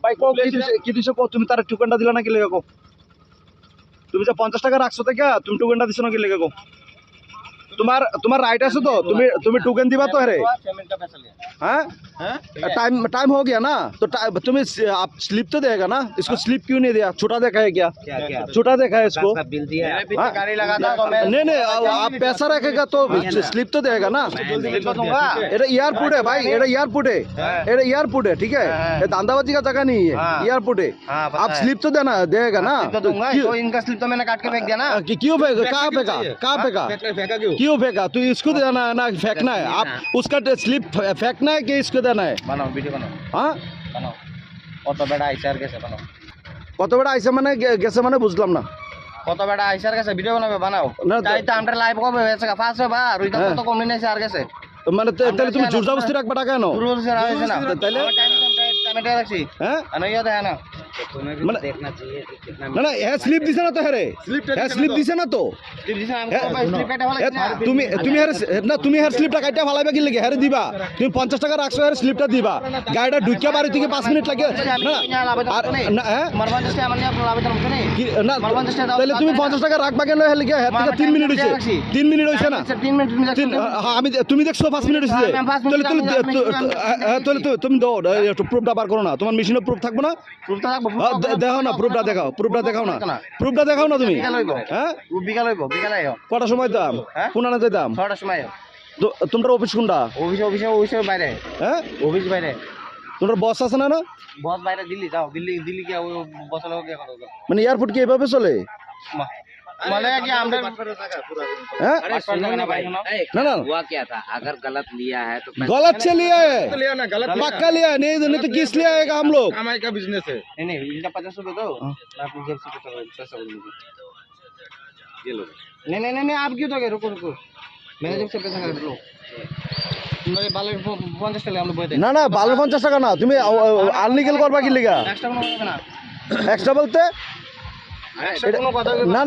ভাই কি দিছো তুমি তার টোকেনটা দিলা না কি লেগে তুমি যে 50 টাকা রাখছো থেকে তুমি টোকেনটা দিছো না কি লেগে तुम्हार राइट है तो तुम्हें टोकन दिवा तो है टाइम हो गया ना तो तुम्हें आप स्लिप तो देगा ना इसको स्लिप क्यों नहीं दिया छोटा देखा है क्या छोटा देखा है इसको नहीं आप पैसा रखेगा तो स्लिप तो देगा ना एयरपोर्ट है भाई एयरपोर्ट है ठीक है दांदाबाजी का जगह नहीं है एयरपोर्ट है आप स्लिप तो देगा ना इनका स्लिप तो मैंने काट के फेंक दिया ना क्यों फेंका कहाँ फेंका क्यों फेंका तू इसको देना है ना फेंकना है आप उसका स्लिप फेंकना है कि इसको देना है बनाओ वीडियो बनाओ हाँ बनाओ কত বেড়া আইসার গেছে বানাও কত বেড়া আইসা মানে গেছে মানে বুঝলাম না কত বেড়া আইসার গেছে ভিডিও বানাবে বানাও তাই তো আমরা লাইভ কবে হয়েছে ফার্স্ট হবে আর ওইটা কত কমই নাই আর গেছে মানে তাহলে তুমি জোরজবস্তি রাখবা টাকা কেন জোরজবস্তি রাখছে না তাহলে টাইম রাখছি হ্যাঁ আনো ইয়া দেয় না মানে দেখনা चाहिए না না এ স্লিপ দিছে না তো হরে স্লিপ দিছে না তো স্লিপ দিছে আমি স্লিপ কাটা ভালো তুমি হের স্লিপটা কাটা ভালাইবা কি লাগে হেরে দিবা তুমি 50 টাকা রাখছো হের স্লিপটা দিবা গাড়িটা ঢুকিয়া বাড়ি থেকে 5 মিনিট লাগে না আর না হ্যাঁ মারবানজস্তে আমার নিয়ে আপনার আবেদন হচ্ছে না তাহলে তুমি 50 টাকা রাখবা কেন হের লাগে হের থেকে 3 মিনিট হইছে 3 মিনিট হইছে না 3 মিনিট আমি তুমি দেখছো 5 মিনিট হইছে তাহলে তুমি দাও একটু প্রুফটা বার করো না তোমার মেশিনে প্রুফ থাকবে না প্রুফটা রাখবো দেখাও না প্রুফটা দেখাও না তুমি হ্যাঁ বিকাল হইব বিকালে আইও কটার সময় দাম কোনানে যাইতাম 6টার সময় আইও তোমরা অফিস কোনটা অফিসের বাইরে হ্যাঁ অফিস বাইরে তোমরা বস আছে না বস বাইরে দিল্লি যাও দিল্লি কি বসে লোক কি করো মানে এয়ারপোর্ট কি এভাবে চলে মানে কি আমরা हैं ना ना हुआ क्या था अगर गलत लिया है तो गलत से लिया है पक्का लिया है नहीं तो किस लिए आएगा हम लोग कमाई का बिजनेस है नहीं इनका 50 रुपए दो आप जेब से पैसा बोल दीजिए ये लो नहीं आप क्यों दोगे रुको मैंने जेब से पैसा कर लो तुम्हारे बाल 50 টাকা আমরা বইতে না বাল 50 টাকা না তুমি আনলিগেল করবা কি লিগা এক্সট্রা কোনো হবে না এক্সট্রা বলতে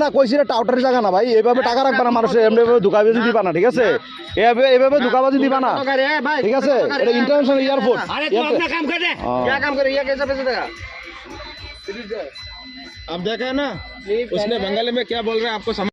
না কইছি না টাউটারি জায়গা না ভাই এভাবে টাকা রাখবা না মানুষ এভাবে ধোকাবাজি দিবা না ঠিক আছে এভাবে ধোকাবাজি দিবা না ঠিক আছে এটা ইন্টারন্যাশনাল এয়ারপোর্ট अरे तू अपना काम कर दे क्या काम करे ये कैसा पैसा देगा अब देखा है ना उसने बंगाली में क्या बोल रहा है आपको समझ